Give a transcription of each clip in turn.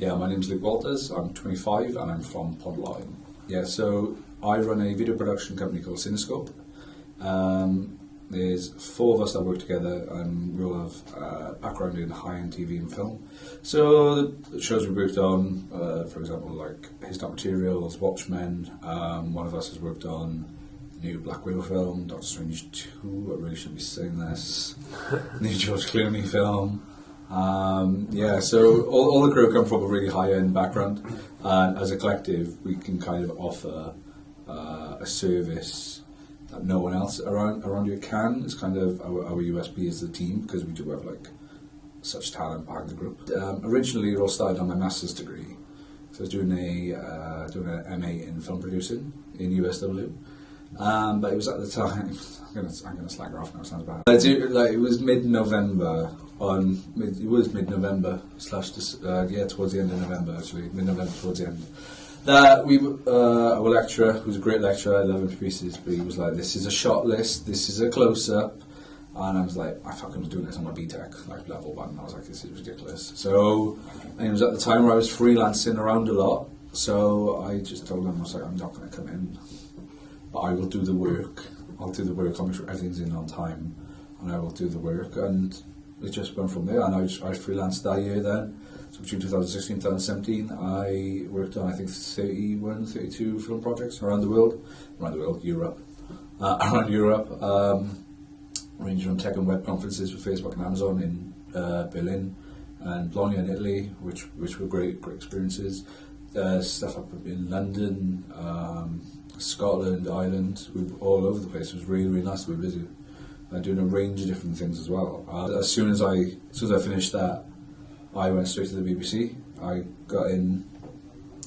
Yeah, my name's Luke Walters, I'm 25 and I'm from Podline. Yeah, so I run a video production company called Cinescope. There's four of us that work together and we all have background in high-end TV and film. So the shows we worked on, for example, like His Dark Materials, Watchmen, one of us has worked on the new Black Widow film, Doctor Strange 2, I really shouldn't be saying this, new George Clooney film. So all the crew come from a really high-end background, and as a collective we can kind of offer a service that no one else around you can. It's kind of our USP as a team, because we do have like such talent behind the group. Originally it all started on my master's degree, so I was doing an MA in film producing in USW, but it was at the time, I'm gonna slag her off now, sounds bad. It was mid-November towards the end of November actually, mid-November towards the end. That our lecturer, who's a great lecturer, I love him to pieces, but he was like, this is a shot list, this is a close-up, and I was like, I fucking was doing this on my BTEC, like level 1, and I was like, this is ridiculous. So, and it was at the time where I was freelancing around a lot, so I just told him, I was like, I'm not going to come in, but I will do the work, I'll make sure everything's in on time, and I will do the work, and it just went from there, and I freelanced that year then. So between 2016 and 2017, I worked on, I think, 31, 32 film projects around Europe, ranging from tech and web conferences with Facebook and Amazon in Berlin and Bologna in Italy, which were great experiences. Stuff up in London, Scotland, Ireland, we were all over the place. It was really, really nice to be busy. Doing a range of different things as well. As soon as I finished that, I went straight to the BBC. I got in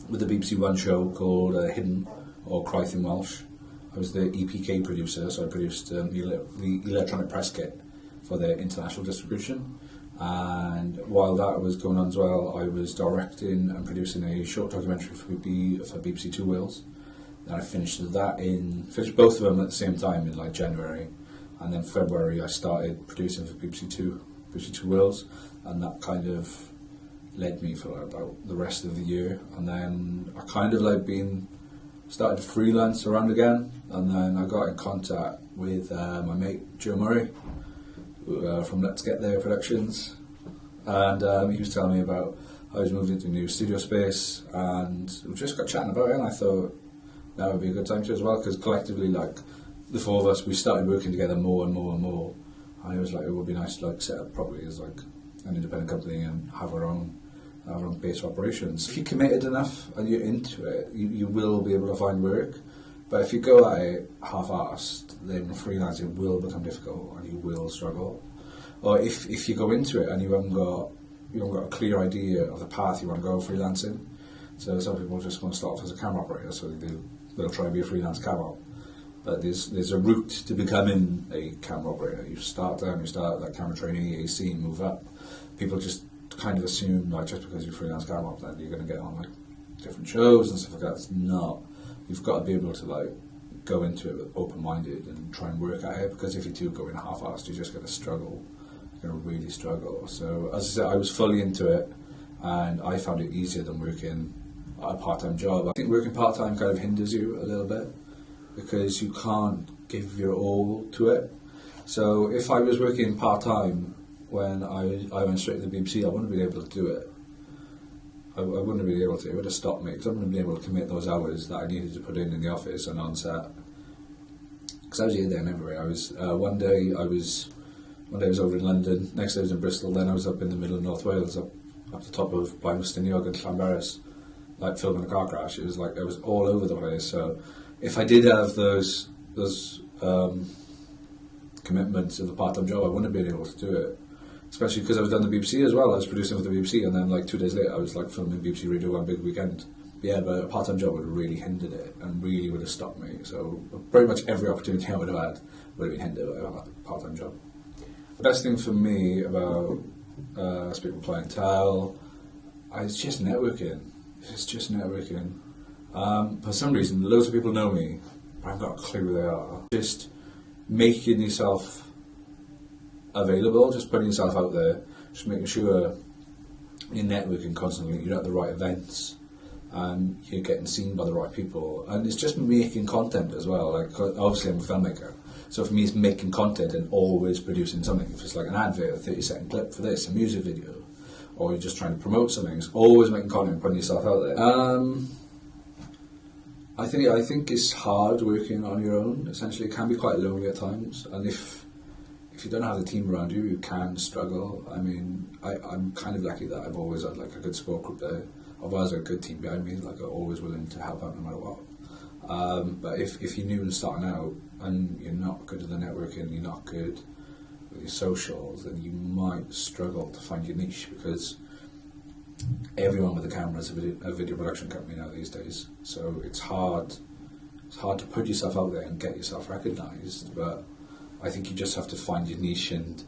with the BBC One show called Hidden, or Cryth in Welsh. I was the EPK producer, so I produced the electronic press kit for their international distribution. And while that was going on as well, I was directing and producing a short documentary for BBC Two Wales. And I finished both of them at the same time in like January. And then February I started producing for BBC Two Wales, and that kind of led me for about the rest of the year. And then I kind of started to freelance around again, and then I got in contact with my mate Joe Murray from Let's Get There Productions, and he was telling me about how he's moved into a new studio space, and we just got chatting about it, and I thought that would be a good time to as well, because collectively, like the four of us, we started working together more and more and more, and it was like, it would be nice to like set up properly as like an independent company and have our own base of operations. If you're committed enough and you're into it, you will be able to find work. But if you go at it half-assed, then freelancing will become difficult and you will struggle. Or if you go into it and you haven't got a clear idea of the path you want to go freelancing. So some people just want to start off as a camera operator, so they'll try and be a freelance camera. But there's a route to becoming a camera operator. You start like camera trainee, AC, move up. People just kind of assume like just because you're freelance camera op, then you're going to get on like different shows and stuff like that. It's not. You've got to be able to like go into it open-minded and try and work at it, because if you do go in half-assed, you're just going to struggle. You're going to really struggle. So as I said, I was fully into it, and I found it easier than working at a part-time job. I think working part-time kind of hinders you a little bit, because you can't give your all to it. So if I was working part-time when I went straight to the BBC, I wouldn't have been able to do it. I wouldn't have been able to. It would have stopped me, because I wouldn't have been able to commit those hours that I needed to put in the office and on set. Because I was here, there and everywhere. I was one day I was over in London, next day I was in Bristol, then I was up in the middle of North Wales, up the top of Blaenwestiniog and Llanberis, like filming a car crash. It was like I was all over the place. So if I did have those commitments of a part-time job, I wouldn't have been able to do it. Especially because I was doing the BBC as well. I was producing for the BBC, and then like 2 days later I was like filming BBC Radio one big weekend. But a part-time job would have really hindered it and really would have stopped me. So pretty much every opportunity I would have had would have been hindered by a part-time job. The best thing for me about speaking with clientele is just networking. It's just networking. For some reason, loads of people know me, but I've got a clue who they are. Just making yourself available, just putting yourself out there, just making sure you're networking constantly, you're at the right events, and you're getting seen by the right people. And it's just making content as well. Like, obviously I'm a filmmaker, so for me it's making content and always producing something. If it's like an advert, a 30-second clip for this, a music video, or you're just trying to promote something, it's always making content and putting yourself out there. I think it's hard working on your own. Essentially, it can be quite lonely at times, and if you don't have the team around you, you can struggle. I mean, I'm kind of lucky that I've always had like a good support group there. I've always had a good team behind me, like, are always willing to help out no matter what. But if you're new and starting out and you're not good at the networking, you're not good with your socials, then you might struggle to find your niche, because everyone with a camera is a video production company now these days. So it's hard to put yourself out there and get yourself recognised. But I think you just have to find your niche and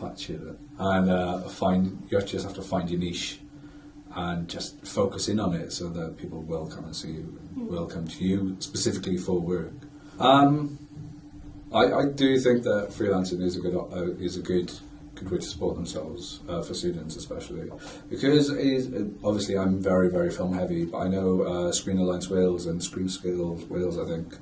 you just have to find your niche and just focus in on it, so that people will come and see you, and will come to you specifically for work. I do think that freelancing is a good way to support themselves, for students especially, because obviously I'm very, very film heavy, but I know Screen Alliance Wales and Screen Skills Wales, I think,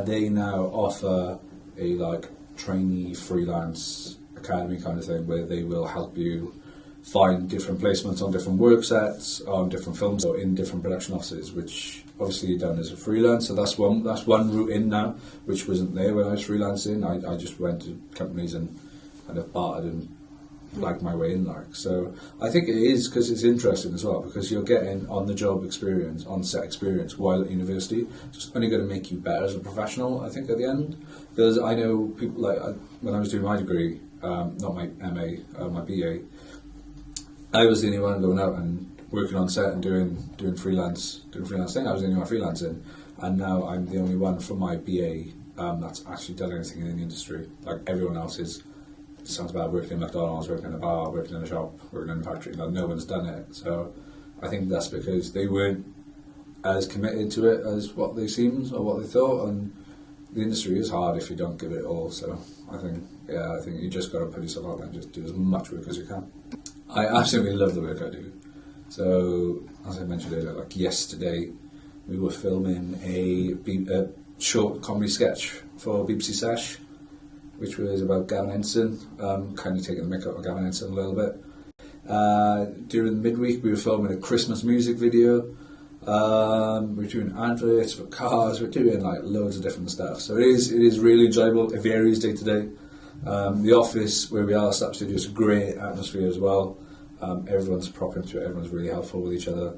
they now offer a like trainee freelance academy kind of thing, where they will help you find different placements on different work sets, on different films, or in different production offices, which obviously you're done as a freelance. So that's one route in now, which wasn't there when I was freelancing. I just went to companies and kind of bartered and blagged my way in, like. So I think it is, because it's interesting as well, because you're getting on-the-job experience, on-set experience while at university. It's only going to make you better as a professional, I think, at the end. Because I know people, like, when I was doing my degree, not my MA, my BA, I was the only one going out and working on set and doing freelance thing. I was the only one freelancing, and now I'm the only one from my BA that's actually done anything in the industry. Like, everyone else is, it sounds bad, working in McDonald's, working in a bar, working in a shop, working in a factory. Like, no one's done it. So I think that's because they weren't as committed to it as what they seemed or what they thought. And the industry is hard if you don't give it all. So I think you just got to put yourself out there and just do as much work as you can. I absolutely love the work I do. So, as I mentioned earlier, like yesterday, we were filming a short comedy sketch for BBC Sesh, which was about Gavin Ensign, kind of taking the mick out of Gavin Ensign a little bit. During the midweek, we were filming a Christmas music video. We're doing adverts for cars. We're doing like loads of different stuff. So it is really enjoyable. It varies day to day. The office where we are, Slap Studio, is a great atmosphere as well. Everyone's proper into it. Everyone's really helpful with each other.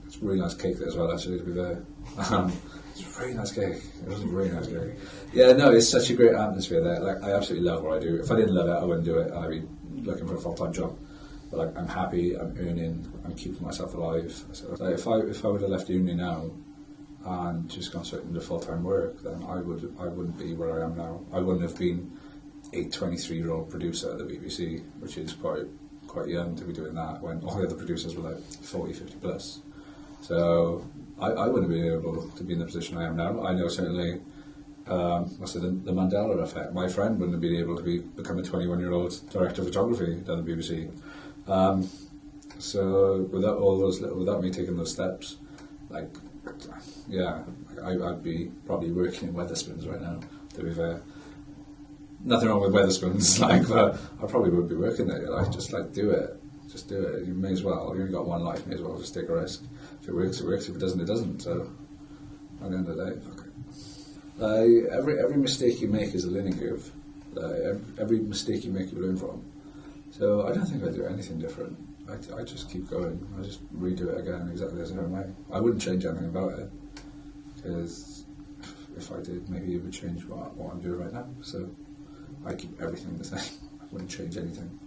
It's a really nice cake there as well, actually, to be there. It's a really nice cake. It was a really nice cake. Yeah, no, it's such a great atmosphere there. Like, I absolutely love what I do. If I didn't love it, I wouldn't do it. I'd be looking for a full-time job. But like, I'm happy, I'm earning, I'm keeping myself alive. So like, if I would have left uni now and just gone straight into full-time work, then I wouldn't be where I am now. I wouldn't have been a 23-year-old producer at the BBC, which is quite young to be doing that when all the other producers were like 40, 50 plus. So I wouldn't be able to be in the position I am now. I know certainly, the Mandela effect. My friend wouldn't have been able to become a 21-year-old director of photography down the BBC. So without me taking those steps, like, yeah, I'd be probably working in Wetherspoons right now, to be fair. Nothing wrong with Wetherspoons, like, but I probably would be working there. Like, just like, do it. Just do it. You may as well. You only got one life. May as well just take a risk. If it works, it works. If it doesn't, it doesn't. So at the end of the day, fuck it. Every mistake you make is a learning curve. Every mistake you make, you learn from. So I don't think I'd do anything different. I just keep going. I just redo it again exactly the same way. I wouldn't change anything about it, because if I did, maybe it would change what I'm doing right now. So I keep everything the same. I wouldn't change anything.